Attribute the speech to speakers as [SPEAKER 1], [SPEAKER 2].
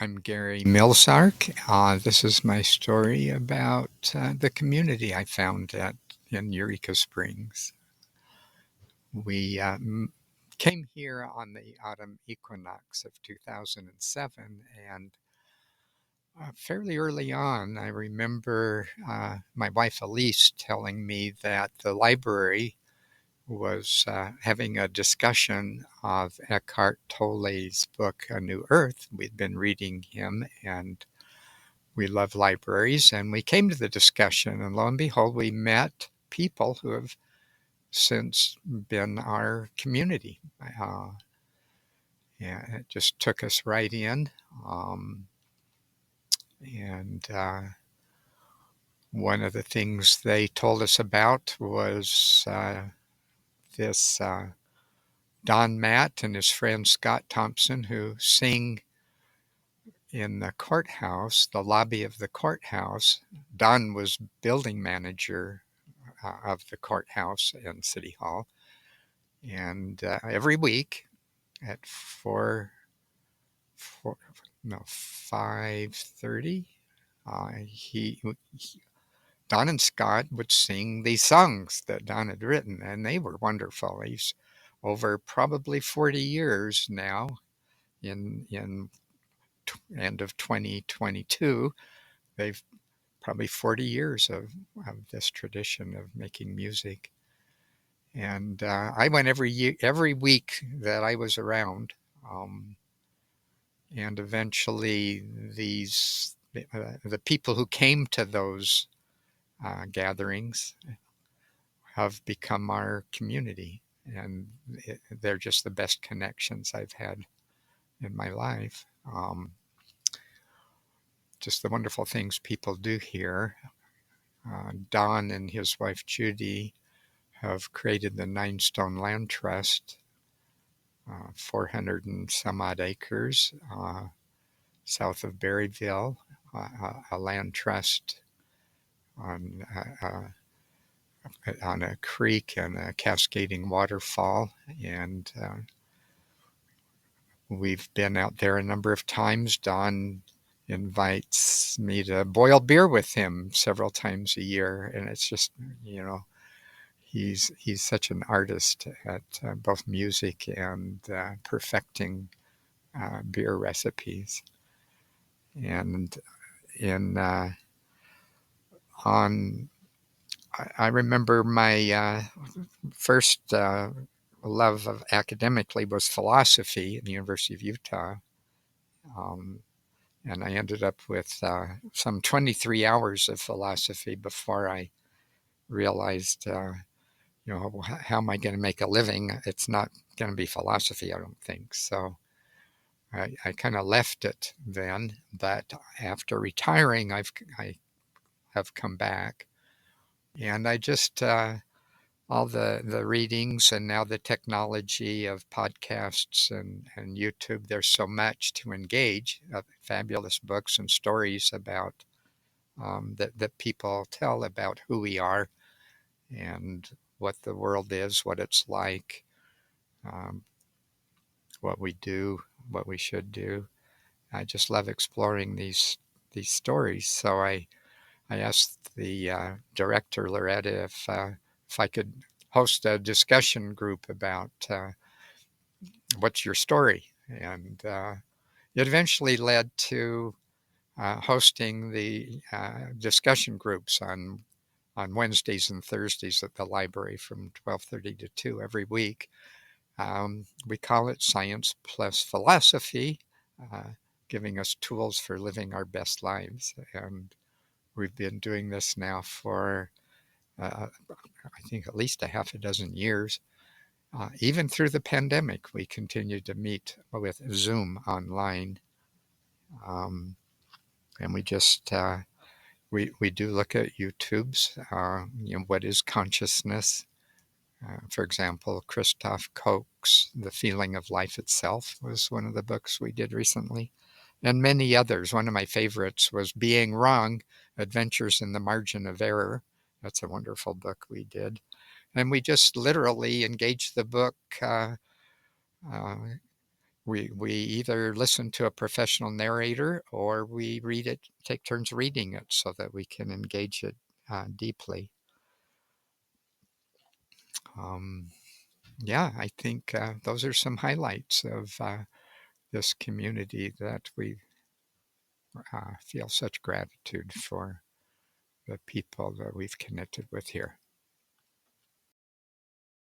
[SPEAKER 1] I'm Gary Milczarek. This is my story about the community I found in Eureka Springs. We came here on the autumn equinox of 2007, and fairly early on, I remember my wife Elise telling me that the library was having a discussion of Eckhart Tolle's book, A New Earth. We'd been reading him, and we love libraries, and we came to the discussion, and lo and behold, we met people who have since been our community. Yeah, it just took us right in. And One of the things they told us about was this Don Matt and his friend Scott Thompson, who sing in the courthouse, the lobby of the courthouse. Don was building manager of the courthouse and City Hall. And every week at 5:30, Don and Scott would sing these songs that Don had written, and they were wonderful. He's over probably 40 years now. In end of 2022, they've probably 40 years of this tradition of making music. And I went every week that I was around. And eventually the people who came to those gatherings have become our community. And they're just the best connections I've had in my life. Just the wonderful things people do here. Don and his wife Judy have created the Nine Stone Land Trust, 400 and some odd acres south of Berryville, a land trust on a creek and a cascading waterfall. And we've been out there a number of times. Don invites me to boil beer with him several times a year, and it's just, he's such an artist at both music and perfecting beer recipes. And I remember my first love of academically was philosophy at the University of Utah. And I ended up with some 23 hours of philosophy before I realized, how am I going to make a living? It's not going to be philosophy, I don't think. So I kind of left it then. But after retiring, I have come back. And I just, all the readings and now the technology of podcasts and YouTube, there's so much to engage, fabulous books and stories about that people tell about who we are and what the world is, what it's like, what we do, what we should do. I just love exploring these stories. So I asked the director, Loretta, if I could host a discussion group about what's your story. And it eventually led to hosting the discussion groups on Wednesdays and Thursdays at the library from 12:30 to 2 every week. We call it Science Plus Philosophy, giving us tools for living our best lives. And we've been doing this now for, I think, at least a half a dozen years. Even through the pandemic, we continued to meet with Zoom online. And we just, we do look at YouTube's, what is consciousness? For example, Christoph Koch's The Feeling of Life Itself was one of the books we did recently, and many others. One of my favorites was Being Wrong, Adventures in the Margin of Error. That's a wonderful book we did. And we just literally engaged the book we either listen to a professional narrator or we read it, take turns reading it so that we can engage it deeply. Um, yeah, I think those are some highlights of this community that we feel such gratitude for the people that we've connected with here.